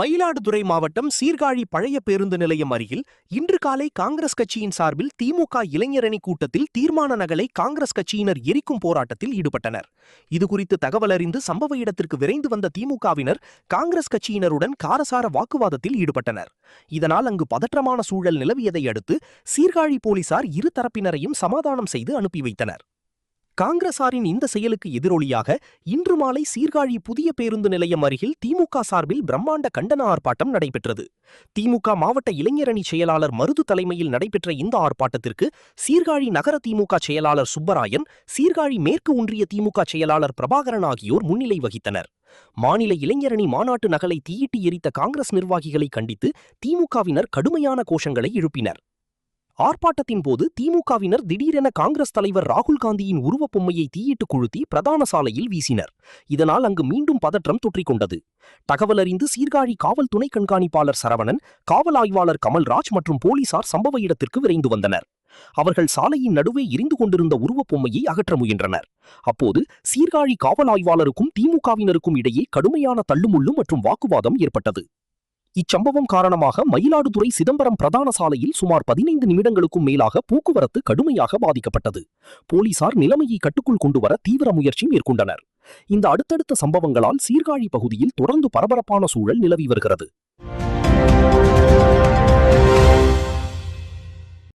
மயிலாடுதுறை மாவட்டம் சீர்காழி பழைய பேருந்து நிலையம் அருகில் இன்று காலை காங்கிரஸ் கட்சியின் சார்பில் திமுக இளைஞரணி கூட்டத்தில் தீர்மான நகலை காங்கிரஸ் கட்சியினர் எரிக்கும் போராட்டத்தில் ஈடுபட்டனர். இதுகுறித்து தகவல் அறிந்து சம்பவ இடத்திற்கு விரைந்து வந்த திமுகவினர் காங்கிரஸ் கட்சியினருடன் காரசார வாக்குவாதத்தில் ஈடுபட்டனர். இதனால் அங்கு பதற்றமான சூழல் நிலவியதை அடுத்து சீர்காழி போலீசார் இரு தரப்பினரையும் சமாதானம் செய்து அனுப்பி வைத்தனர். காங்கிரசாரின் இந்த செயலுக்கு எதிரொலியாக இன்று மாலை சீர்காழி புதிய பேருந்து நிலையம் அருகில் திமுக சார்பில் பிரம்மாண்ட கண்டன ஆர்ப்பாட்டம் நடைபெற்றது. திமுக மாவட்ட இளைஞரணி செயலாளர் மருது தலைமையில் நடைபெற்ற இந்த ஆர்ப்பாட்டத்திற்கு சீர்காழி நகர திமுக செயலாளர் சுப்பராயன், சீர்காழி மேற்கு ஒன்றிய திமுக செயலாளர் பிரபாகரன் ஆகியோர் முன்னிலை வகித்தனர். மாநில இளைஞரணி மாநாட்டு நகலை தீயிட்டு எரித்த காங்கிரஸ் நிர்வாகிகளை கண்டித்து திமுகவினர் கடுமையான கோஷங்களை எழுப்பினர். ஆர்ப்பாட்டத்தின் போது திமுகவினர் திடீரென காங்கிரஸ் தலைவர் ராகுல் காந்தியின் உருவப்பொம்மையை தீயிட்டு கொளுத்தி பிரதான சாலையில் வீசினர். இதனால் அங்கு மீண்டும் பதற்றம் தொற்றிக்கொண்டது. தகவல் அறிந்து சீர்காழி காவல் துணை கண்காணிப்பாளர் சரவணன், காவல் ஆய்வாளர் கமல்ராஜ் மற்றும் போலீசார் சம்பவ இடத்திற்கு விரைந்து வந்தனர். அவர்கள் சாலையின் நடுவே எரிந்து கொண்டிருந்த உருவப்பொம்மையை அகற்ற முயன்றனர். அப்போது சீர்காழி காவல் ஆய்வாளருக்கும் திமுகவினருக்கும் இடையே கடுமையான தள்ளுமுள்ளு மற்றும் வாக்குவாதம் ஏற்பட்டது. இச்சம்பவம் காரணமாக மயிலாடுதுறை சிதம்பரம் பிரதான சாலையில் சுமார் 15 நிமிடங்களுக்கும் மேலாக போக்குவரத்து கடுமையாக பாதிக்கப்பட்டது. போலீசார் நிலைமையை கட்டுக்குள் கொண்டுவர தீவிர முயற்சி மேற்கொண்டனர். இந்த அடுத்தடுத்த சம்பவங்களால் சீர்காழி பகுதியில் தொடர்ந்து பரபரப்பான சூழல் நிலவி வருகிறது.